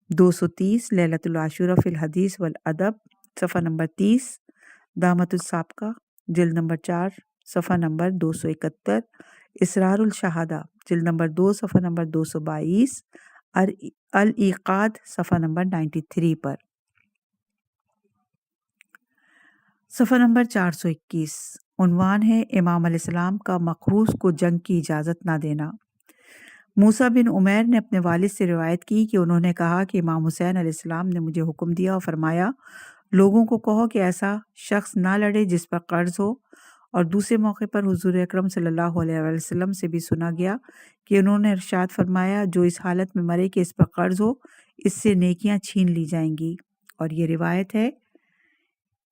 230، لیلۃ العاشورہ فی الحدیث والادب صفحہ نمبر 30، دامت السابقہ جلد نمبر 4 صفحہ نمبر 271، اسرار الشہادہ جلد نمبر 2 صفحہ نمبر 222، الایقاد صفحہ نمبر 93 پر۔ صفحہ نمبر 421، عنوان ہے امام علیہ السلام کا مقروض کو جنگ کی اجازت نہ دینا۔ موسیٰ بن عمیر نے اپنے والد سے روایت کی کہ انہوں نے کہا کہ امام حسین علیہ السلام نے مجھے حکم دیا اور فرمایا، لوگوں کو کہو کہ ایسا شخص نہ لڑے جس پر قرض ہو۔ اور دوسرے موقع پر حضور اکرم صلی اللہ علیہ وسلم سے بھی سنا گیا کہ انہوں نے ارشاد فرمایا، جو اس حالت میں مرے کہ اس پر قرض ہو، اس سے نیکیاں چھین لی جائیں گی۔ اور یہ روایت ہے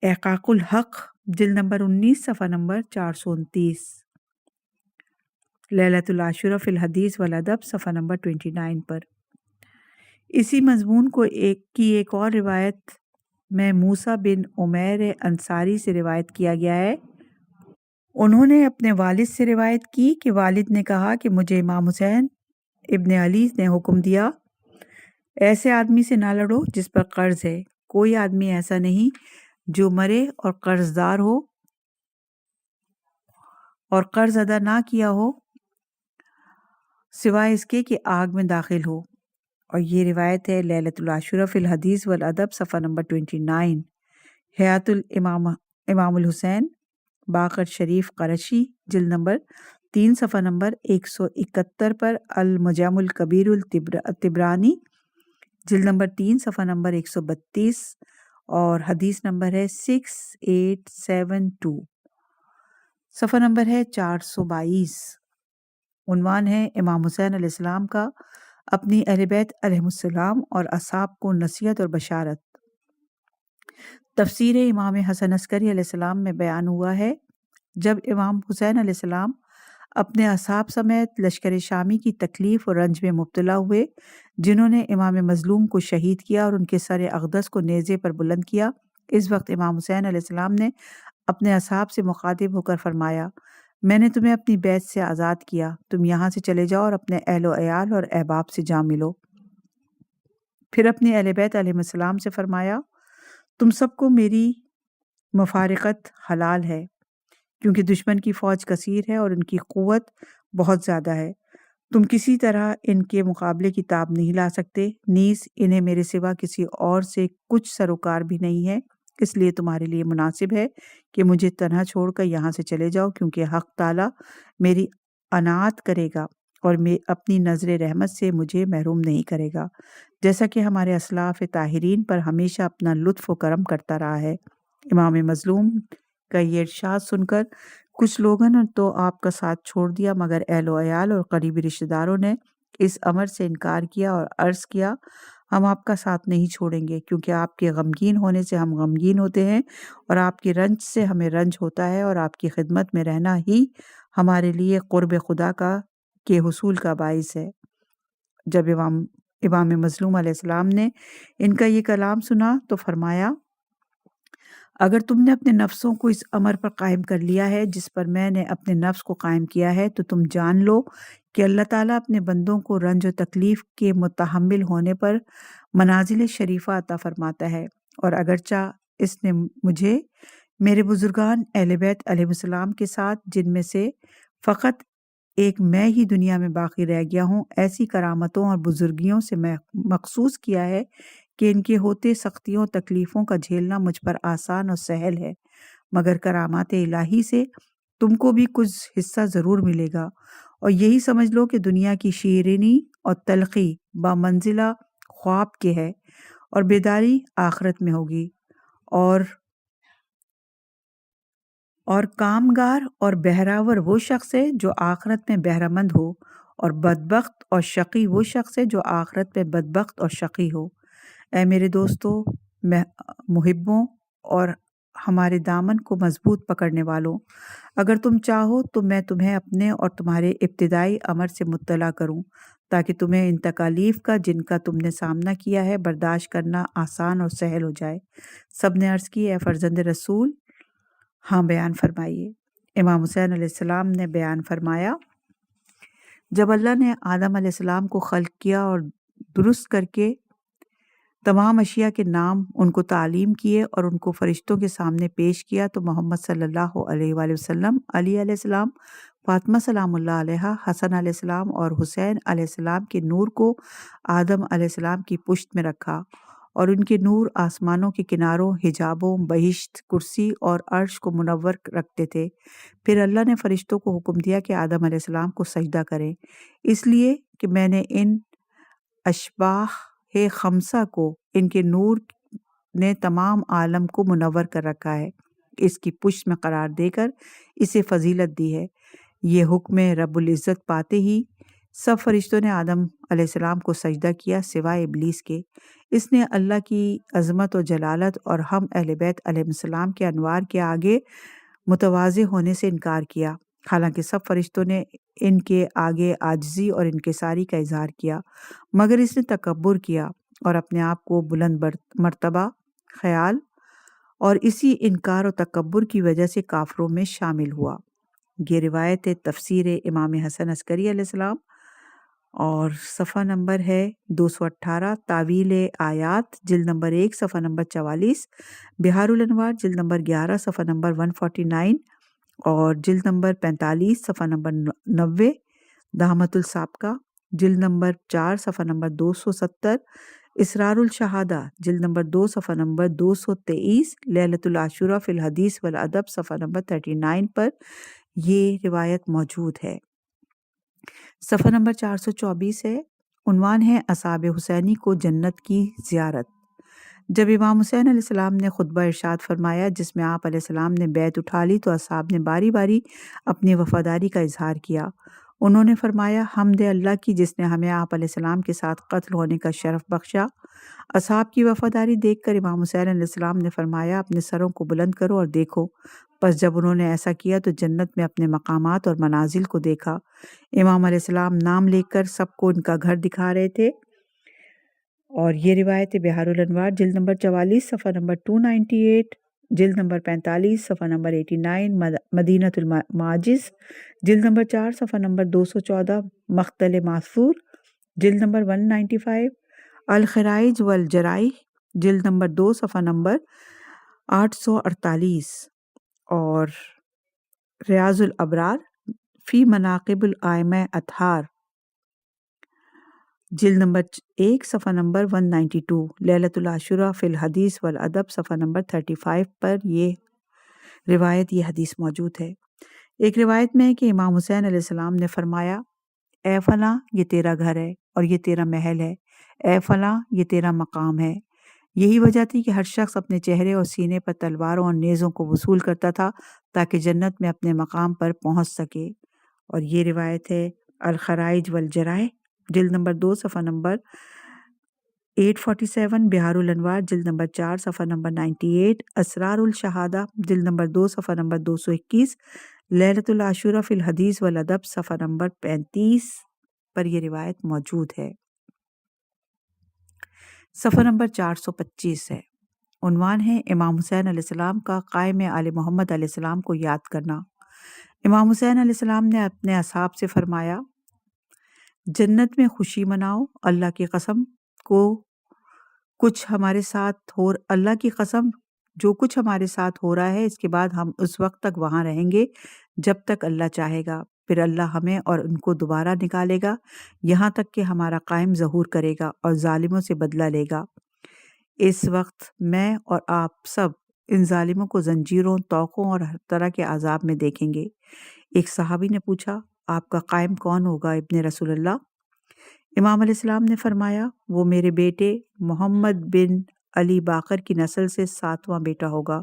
احقاق الحق جلد نمبر 19 صفحہ نمبر 429، لیلۃ العاشورہ فی الحدیث والادب صفحہ نمبر 29 پر۔ اسی مضمون کو ایک اور روایت میں موسیٰ بن عمیر انصاری سے روایت کیا گیا ہے۔ انہوں نے اپنے والد سے روایت کی کہ والد نے کہا کہ مجھے امام حسین ابن علی نے حکم دیا، ایسے آدمی سے نہ لڑو جس پر قرض ہے۔ کوئی آدمی ایسا نہیں جو مرے اور قرض دار ہو اور قرض ادا نہ کیا ہو سوائے اس کے کہ آگ میں داخل ہو۔ اور یہ روایت ہے لیلۃ العاشورہ فی الحدیث والادب صفحہ نمبر 29، حیات امام الحسین باقر شریف قرشی جلد نمبر 3 صفحہ نمبر 171 پر، المجم الکبیر الطبرانی جلد نمبر 3 صفحہ نمبر 132، اور حدیث نمبر ہے 6872، صفحہ نمبر ہے 422۔ عنوان ہے امام حسین علیہ السلام کا اپنی اہل بیت علیہم السلام اور اصحاب کو نصیحت اور بشارت۔ تفسیر امام حسن عسکری علیہ السلام میں بیان ہوا ہے، جب امام حسین علیہ السلام اپنے اصحاب سمیت لشکر شامی کی تکلیف اور رنج میں مبتلا ہوئے، جنہوں نے امام مظلوم کو شہید کیا اور ان کے سر اقدس کو نیزے پر بلند کیا، اس وقت امام حسین علیہ السلام نے اپنے اصحاب سے مخاطب ہو کر فرمایا، میں نے تمہیں اپنی بیت سے آزاد کیا، تم یہاں سے چلے جاؤ اور اپنے اہل و عیال اور احباب سے جا ملو۔ پھر اپنی اہل بیت علیہ السلام سے فرمایا، تم سب کو میری مفارقت حلال ہے، کیونکہ دشمن کی فوج کثیر ہے اور ان کی قوت بہت زیادہ ہے، تم کسی طرح ان کے مقابلے کی تاب نہیں لا سکتے، نیز انہیں میرے سوا کسی اور سے کچھ سروکار بھی نہیں ہے، اس لیے تمہارے لیے مناسب ہے کہ مجھے تنہا چھوڑ کر یہاں سے چلے جاؤ، کیونکہ حق تعالیٰ میری عنایت کرے گا اور اپنی نظر رحمت سے مجھے محروم نہیں کرے گا، جیسا کہ ہمارے اسلاف طاہرین پر ہمیشہ اپنا لطف و کرم کرتا رہا ہے۔ امام مظلوم کا یہ ارشاد سن کر کچھ لوگوں نے تو آپ کا ساتھ چھوڑ دیا، مگر اہل و عیال اور قریبی رشتہ داروں نے اس امر سے انکار کیا اور عرض کیا، ہم آپ کا ساتھ نہیں چھوڑیں گے، کیونکہ آپ کے غمگین ہونے سے ہم غمگین ہوتے ہیں اور آپ کے رنج سے ہمیں رنج ہوتا ہے، اور آپ کی خدمت میں رہنا ہی ہمارے لیے قرب خدا کے حصول کا باعث ہے۔ جب امام مظلوم علیہ السلام نے ان کا یہ کلام سنا تو فرمایا، اگر تم نے اپنے نفسوں کو اس امر پر قائم کر لیا ہے جس پر میں نے اپنے نفس کو قائم کیا ہے، تو تم جان لو کہ اللہ تعالیٰ اپنے بندوں کو رنج و تکلیف کے متحمل ہونے پر منازل شریفہ عطا فرماتا ہے، اور اگرچہ اس نے مجھے میرے بزرگان اہل بیت علیہ السلام کے ساتھ، جن میں سے فقط ایک میں ہی دنیا میں باقی رہ گیا ہوں، ایسی کرامتوں اور بزرگیوں سے مخصوص کیا ہے کہ ان کے ہوتے سختیوں اور تکلیفوں کا جھیلنا مجھ پر آسان اور سہل ہے، مگر کرامات الہی سے تم کو بھی کچھ حصہ ضرور ملے گا، اور یہی سمجھ لو کہ دنیا کی شیرینی اور تلخی بمنزلہ خواب کے ہے، اور بیداری آخرت میں ہوگی، اور کامگار اور بہراور وہ شخص ہے جو آخرت میں بہرہ مند ہو، اور بدبخت اور شقی وہ شخص ہے جو آخرت میں بدبخت اور شقی ہو۔ اے میرے دوستو، محبوں اور ہمارے دامن کو مضبوط پکڑنے والوں، اگر تم چاہو تو میں تمہیں اپنے اور تمہارے ابتدائی امر سے مطلع کروں، تاکہ تمہیں ان تکالیف کا جن کا تم نے سامنا کیا ہے برداشت کرنا آسان اور سہل ہو جائے۔ سب نے عرض کی، اے فرزند رسول، ہاں بیان فرمائیے۔ امام حسین علیہ السلام نے بیان فرمایا، جب اللہ نے آدم علیہ السلام کو خلق کیا اور درست کر کے تمام اشیاء کے نام ان کو تعلیم کیے اور ان کو فرشتوں کے سامنے پیش کیا، تو محمد صلی اللہ علیہ وآلہ وسلم، علی علیہ السلام، فاطمہ سلام اللہ علیہا، حسن علیہ السلام اور حسین علیہ السلام کے نور کو آدم علیہ السلام کی پشت میں رکھا، اور ان کے نور آسمانوں کے کناروں، حجابوں، بہشت، کرسی اور عرش کو منور رکھتے تھے۔ پھر اللہ نے فرشتوں کو حکم دیا کہ آدم علیہ السلام کو سجدہ کریں، اس لیے کہ میں نے ان اشباح خمسہ کو، ان کے نور نے تمام عالم کو منور کر رکھا ہے، اس کی پشت میں قرار دے کر اسے فضیلت دی ہے۔ یہ حکم رب العزت پاتے ہی سب فرشتوں نے آدم علیہ السلام کو سجدہ کیا سوائے ابلیس کے۔ اس نے اللہ کی عظمت و جلالت اور ہم اہل بیت علیہ السلام کے انوار کے آگے متواضع ہونے سے انکار کیا، حالانکہ سب فرشتوں نے ان کے آگے عاجزی اور انکساری کا اظہار کیا، مگر اس نے تکبر کیا اور اپنے آپ کو بلند مرتبہ خیال، اور اسی انکار و تکبر کی وجہ سے کافروں میں شامل ہوا۔ یہ روایت ہے تفسیر امام حسن عسکری علیہ السلام، اور صفحہ نمبر ہے 218، تاویل آیات جلد نمبر 1 صفحہ نمبر 44، بہار الانوار جلد نمبر 11 صفحہ نمبر 149، اور جلد نمبر 45 صفحہ نمبر 90، دہمت السابقہ جلد نمبر 4 صفحہ نمبر 270، اسرار الشہادہ جلد نمبر 2 صفحہ نمبر 223، لیلۃ العاشورہ فی الحدیث والادب صفحہ نمبر 39 پر یہ روایت موجود ہے۔ صفحہ نمبر 424 ہے، عنوان ہے اصحاب حسینی کو جنت کی زیارت۔ جب امام حسین علیہ السلام نے خطبہ ارشاد فرمایا جس میں آپ علیہ السلام نے بیعت اٹھا لی، تو اصحاب نے باری باری اپنی وفاداری کا اظہار کیا۔ انہوں نے فرمایا، حمد اللہ کی جس نے ہمیں آپ علیہ السلام کے ساتھ قتل ہونے کا شرف بخشا۔ اصحاب کی وفاداری دیکھ کر امام حسین علیہ السلام نے فرمایا، اپنے سروں کو بلند کرو اور دیکھو۔ پس جب انہوں نے ایسا کیا تو جنت میں اپنے مقامات اور منازل کو دیکھا۔ امام علیہ السلام نام لے کر سب کو ان کا گھر دکھا رہے تھے، اور یہ روایت بہار الانوار جلد نمبر 44 صفحہ نمبر 298، جلد نمبر 45 صفحہ نمبر 89، مدینۃ المعاجز جلد نمبر 4 صفحہ نمبر 214، مختل معثور جلد نمبر 195، الخرائج والجرائح جلد نمبر 2 صفحہ نمبر 848، اور ریاض الابرار فی مناقب الائمہ اطہار جلد نمبر 1 صفحہ نمبر 192، لیلۃ العاشورہ فی الحدیث والادب صفحہ نمبر 35 پر یہ روایت، یہ حدیث موجود ہے۔ ایک روایت میں ہے کہ امام حسین علیہ السلام نے فرمایا، اے فلاں، یہ تیرا گھر ہے اور یہ تیرا محل ہے، اے فلاں، یہ تیرا مقام ہے۔ یہی وجہ تھی کہ ہر شخص اپنے چہرے اور سینے پر تلواروں اور نیزوں کو وصول کرتا تھا تاکہ جنت میں اپنے مقام پر پہنچ سکے، اور یہ روایت ہے الخرائج والجرائح جلد نمبر 2 صفحہ نمبر 847 بہار الانوار جلد نمبر 4 صفحہ نمبر 98، اسرار الشہادہ جلد نمبر 2 صفحہ نمبر 221، لیلۃ العاشورہ فی الحدیث والادب صفحہ نمبر 35 پر یہ روایت موجود ہے۔ صفحہ نمبر 425 ہے، عنوان ہے امام حسین علیہ السلام کا قائم آل محمد علیہ السلام کو یاد کرنا۔ امام حسین علیہ السلام نے اپنے اصحاب سے فرمایا، جنت میں خوشی مناؤ، اللہ کی قسم اللہ کی قسم جو کچھ ہمارے ساتھ ہو رہا ہے اس کے بعد ہم اس وقت تک وہاں رہیں گے جب تک اللہ چاہے گا، پھر اللہ ہمیں اور ان کو دوبارہ نکالے گا یہاں تک کہ ہمارا قائم ظہور کرے گا اور ظالموں سے بدلہ لے گا۔ اس وقت میں اور آپ سب ان ظالموں کو زنجیروں، توقوں اور ہر طرح کے عذاب میں دیکھیں گے۔ ایک صحابی نے پوچھا، آپ کا قائم کون ہوگا ابن رسول اللہ؟ امام علیہ السلام نے فرمایا، وہ میرے بیٹے محمد بن علی باقر کی نسل سے 7واں بیٹا ہوگا۔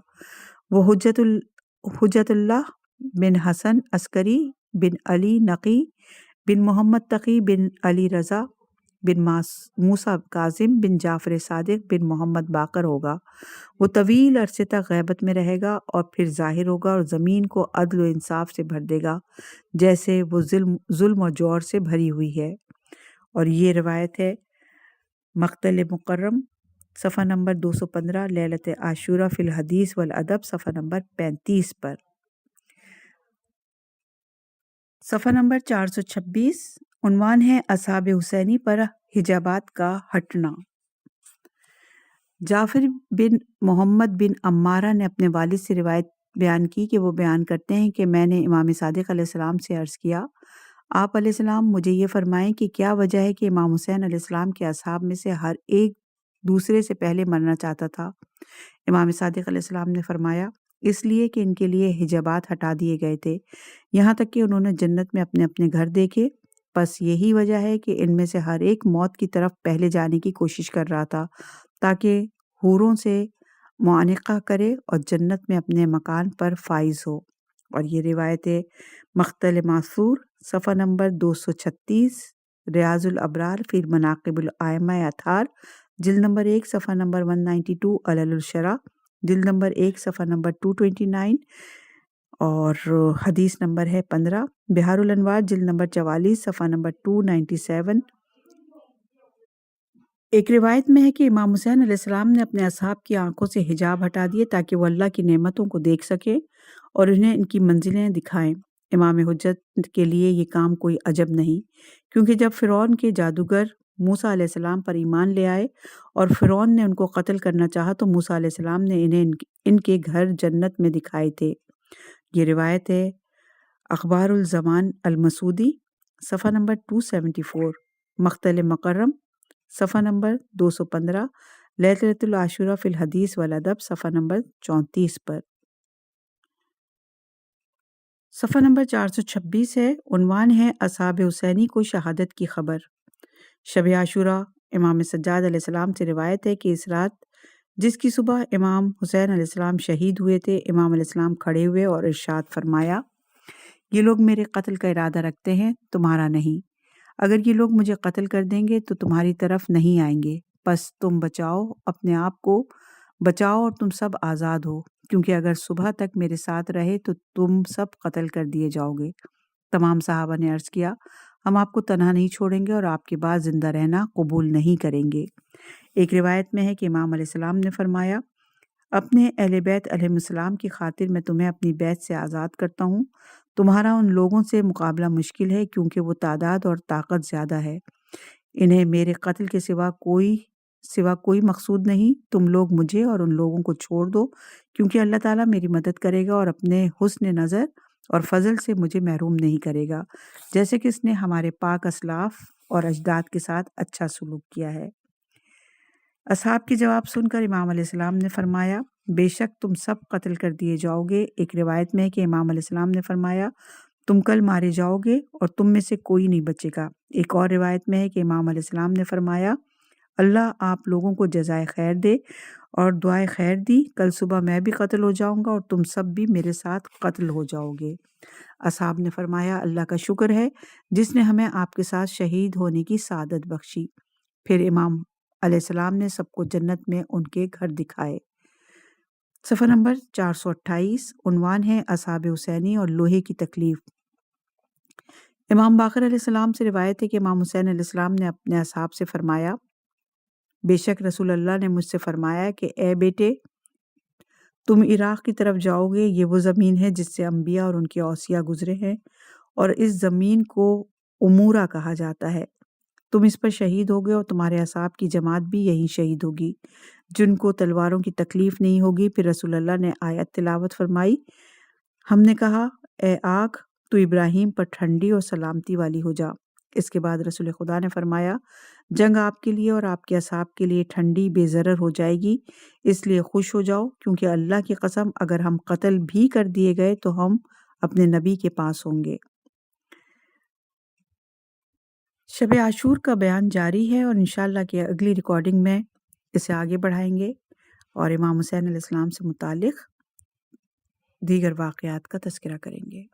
وہ حجت اللہ بن حسن عسکری بن علی نقی بن محمد تقی بن علی رضا بن موسیٰ کاظم بن جعفر صادق بن محمد باقر ہوگا۔ وہ طویل عرصے تک غیبت میں رہے گا اور پھر ظاہر ہوگا اور زمین کو عدل و انصاف سے بھر دے گا جیسے وہ ظلم و جور سے بھری ہوئی ہے۔ اور یہ روایت ہے مقتل مکرم صفحہ نمبر 215، لیلۃ عاشورہ فی الحدیث والادب صفحہ نمبر 35 پر۔ صفحہ نمبر 426، عنوان ہے اصحاب حسینی پر حجابات کا ہٹنا۔ جعفر بن محمد بن عمارہ نے اپنے والد سے روایت بیان کی کہ وہ بیان کرتے ہیں کہ میں نے امام صادق علیہ السلام سے عرض کیا، آپ علیہ السلام مجھے یہ فرمائیں کہ کیا وجہ ہے کہ امام حسین علیہ السلام کے اصحاب میں سے ہر ایک دوسرے سے پہلے مرنا چاہتا تھا؟ امام صادق علیہ السلام نے فرمایا، اس لیے کہ ان کے لیے حجابات ہٹا دیے گئے تھے یہاں تک کہ انہوں نے جنت میں اپنے اپنے گھر دیکھے، بس یہی وجہ ہے کہ ان میں سے ہر ایک موت کی طرف پہلے جانے کی کوشش کر رہا تھا تاکہ حوروں سے معانقہ کرے اور جنت میں اپنے مکان پر فائز ہو۔ اور یہ روایت مقتل معصور صفحہ نمبر 236، ریاض الابرار فی مناقب الائمہ اطہار جلد نمبر 1 صفحہ نمبر 192، علل الشرع جلد نمبر 1 صفحہ نمبر 229 اور حدیث نمبر ہے 15، بہار الانوار جلد نمبر 44 صفحہ نمبر 297۔ ایک روایت میں ہے کہ امام حسین علیہ السلام نے اپنے اصحاب کی آنکھوں سے حجاب ہٹا دیے تاکہ وہ اللہ کی نعمتوں کو دیکھ سکے اور انہیں ان کی منزلیں دکھائیں۔ امام حجت کے لیے یہ کام کوئی عجب نہیں، کیونکہ جب فرعون کے جادوگر موسیٰ علیہ السلام پر ایمان لے آئے اور فرعون نے ان کو قتل کرنا چاہا تو موسیٰ علیہ السلام نے انہیں ان کے گھر جنت میں دکھائے تھے۔ یہ روایت ہے اخبار الزمان المسعودی صفحہ نمبر 274، مقتل مکرم صفحہ نمبر 215، لیلۃ العاشورہ فی الحدیث والادب صفحہ نمبر 34 پر۔ صفحہ نمبر 426 ہے، عنوان ہے اصحاب حسینی کو شہادت کی خبر۔ شب عاشورہ امام سجاد علیہ السلام سے روایت ہے کہ اس رات جس کی صبح امام حسین علیہ السلام شہید ہوئے تھے، امام علیہ السلام کھڑے ہوئے اور ارشاد فرمایا، یہ لوگ میرے قتل کا ارادہ رکھتے ہیں، تمہارا نہیں۔ اگر یہ لوگ مجھے قتل کر دیں گے تو تمہاری طرف نہیں آئیں گے، بس تم بچاؤ، اپنے آپ کو بچاؤ اور تم سب آزاد ہو، کیونکہ اگر صبح تک میرے ساتھ رہے تو تم سب قتل کر دیے جاؤ گے۔ تمام صحابہ نے عرض کیا، ہم آپ کو تنہا نہیں چھوڑیں گے اور آپ کے بعد زندہ رہنا قبول نہیں کریں گے۔ ایک روایت میں ہے کہ امام علیہ السلام نے فرمایا، اپنے اہل بیت علیہ السلام کی خاطر میں تمہیں اپنی بیت سے آزاد کرتا ہوں۔ تمہارا ان لوگوں سے مقابلہ مشکل ہے کیونکہ وہ تعداد اور طاقت زیادہ ہے، انہیں میرے قتل کے سوا کوئی مقصود نہیں۔ تم لوگ مجھے اور ان لوگوں کو چھوڑ دو، کیونکہ اللہ تعالیٰ میری مدد کرے گا اور اپنے حسن نظر اور فضل سے مجھے محروم نہیں کرے گا، جیسے کہ اس نے ہمارے پاک اسلاف اور اجداد کے ساتھ اچھا سلوک کیا ہے۔ اصحاب کی جواب سن کر امام علیہ السلام نے فرمایا، بے شک تم سب قتل کر دیے جاؤ گے۔ ایک روایت میں ہے کہ امام علیہ السلام نے فرمایا، تم کل مارے جاؤ گے اور تم میں سے کوئی نہیں بچے گا۔ ایک اور روایت میں ہے کہ امام علیہ السلام نے فرمایا، اللہ آپ لوگوں کو جزائے خیر دے، اور دعائے خیر دی، کل صبح میں بھی قتل ہو جاؤں گا اور تم سب بھی میرے ساتھ قتل ہو جاؤ گے۔ اصحاب نے فرمایا، اللہ کا شکر ہے جس نے ہمیں آپ کے ساتھ شہید ہونے کی سعادت بخشی۔ پھر امام علیہ السلام نے سب کو جنت میں ان کے گھر دکھائے۔ صفحہ نمبر 428، عنوان ہے اصحاب حسینی اور لوہے کی تکلیف۔ امام باقر علیہ السلام سے روایت ہے کہ امام حسین علیہ السلام نے اپنے اصحاب سے فرمایا، بے شک رسول اللہ نے مجھ سے فرمایا کہ اے بیٹے، تم عراق کی طرف جاؤ گے، یہ وہ زمین ہے جس سے انبیاء اور ان کے اوصیاء گزرے ہیں، اور اس زمین کو امورا کہا جاتا ہے۔ تم اس پر شہید ہوگے اور تمہارے اصحاب کی جماعت بھی یہیں شہید ہوگی، جن کو تلواروں کی تکلیف نہیں ہوگی۔ پھر رسول اللہ نے آیت تلاوت فرمائی۔ ہم نے کہا، اے آگ، تو ابراہیم پر ٹھنڈی اور سلامتی والی ہو جا۔ اس کے بعد رسول خدا نے فرمایا، جنگ آپ کے لیے اور آپ کے اصحاب کے لیے ٹھنڈی بے ضرر ہو جائے گی، اس لیے خوش ہو جاؤ، کیونکہ اللہ کی قسم اگر ہم قتل بھی کر دیے گئے تو ہم اپنے نبی کے پاس ہوں گے۔ شب عاشور کا بیان جاری ہے اور انشاءاللہ کہ اگلی ریکارڈنگ میں اسے آگے بڑھائیں گے اور امام حسین علیہ السلام سے متعلق دیگر واقعات کا تذکرہ کریں گے۔